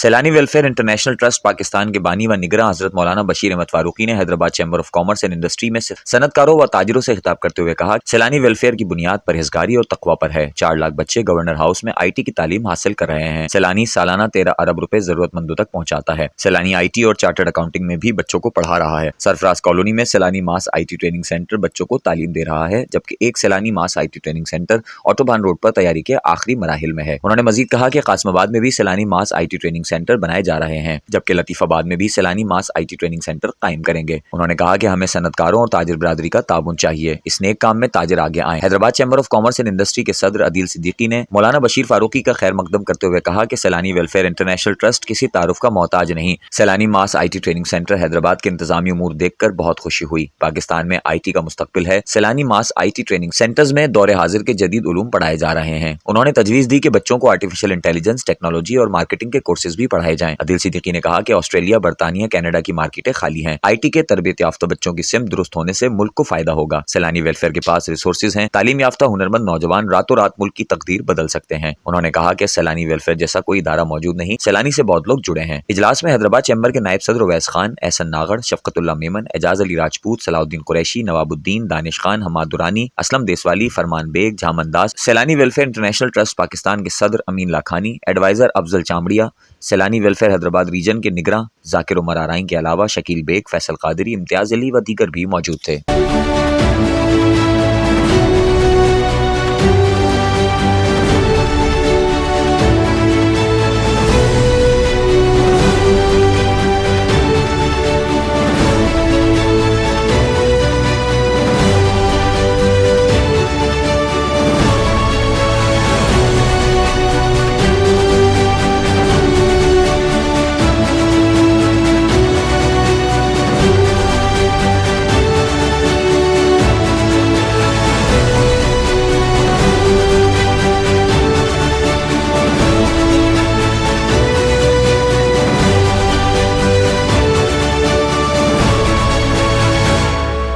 सैलानी welfare international trust Pakistan के बानी व निगरां हजरत मौलाना बशीर अहमद फारूकी ने Hyderabad chamber of commerce and industry में सनतकारों व ताजिरों से खिताब करते हुए कहा, सैलानी वेलफेयर की बुनियाद परहेजगारी और तकवा पर है। 4 लाख बच्चे गवर्नर हाउस में IT की तालीम हासिल कर रहे हैं। सैलानी सालाना 13 अरब रुपए जरूरतमंदों तक पहुंचाता है। सैलानी IT और चार्टर्ड अकाउंटिंग में भी बच्चों को पढ़ा रहा है। सरफराज कॉलोनी में सैलानी मास IT ट्रेनिंग सेंटर बच्चों को तालीम दे रहा है, जबकि एक सैलानी मास IT training centre autobahn road पर तैयारी के आखिरी मराहिल में है। उन्होंने मजीद कहा कि कासमाबाद में भी सैलानी मास IT ट्रेनिंग सेंटर बनाए जा रहे हैं, जबकि लतीफाबाद में भी सैलानी मास IT ट्रेनिंग सेंटर कायम करेंगे। उन्होंने कहा कि हमें सनतकारों और ताजिर बिरादरी का ताउन चाहिए। इस नेक काम में ताजिर आगे आए। Hyderabad chamber of commerce and industry के सदर अदील सिद्दीकी ने मौलाना बशीर फारूकी का खैर मकदम करते हुए कहा कि सैलानी वेलफेयर इंटरनेशनल ट्रस्ट किसी तारुफ का मोहताज नहीं। सैलानी मास IT ट्रेनिंग सेंटर हैदराबाद के इंतजामी उमूर देखकर बहुत खुशी हुई। पाकिस्तान में IT का मुस्तकबिल है। सैलानी मास IT ट्रेनिंग सेंटर्स में दौरे हाजिर के जदीद उलूम पढ़ाए जा रहे हैं। उन्होंने तजवीज दी कि बच्चों को आर्टिफिशियल इंटेलिजेंस, टेक्नोलॉजी और मार्केटिंग के कोर्सेज भी पढ़ाए जाएं। अदील सिद्दीकी ने कहा कि ऑस्ट्रेलिया, बरतानिया, कनाडा की मार्केटें खाली हैं। IT के तरबियत याफ्ता बच्चों की सिम दुरुस्त होने से मुल्क को फायदा होगा। सैलानी वेलफेयर के पास रिसोर्सेज हैं। तालीम याफ्ता हुनरमंद नौजवान रातों रात मुल्क की तकदीर बदल सकते हैं। उन्होंने कहा कि सैलानी वेलफेयर जैसा कोई इदारा मौजूद नहीं। सैलानी से बहुत लोग जुड़े हैं। इजलास में हैदराबाद चैम्बर के नायब सदर उवैस खान, एहसन नागड़, शफकतुल्लाह मेमन, एजाज अली राजपूत, सलाउद्दीन कुरैशी, नवाबुद्दीन, दानिश खान, हमाद दुरानी, असलम देसवाली, फरमान बेग, झामन दास, सैलानी वेलफेयर इंटरनेशनल ट्रस्ट पाकिस्तान के सदर अमीन लाखानी, एडवाइजर अफजल चामड़िया, सैलानी वेलफेयर हैदराबाद रीजन के निगरां जाकिर उमर आराइन के अलावा शकील बेग, फैसल कादरी, इम्तियाज अली व दीगर भी मौजूद थे।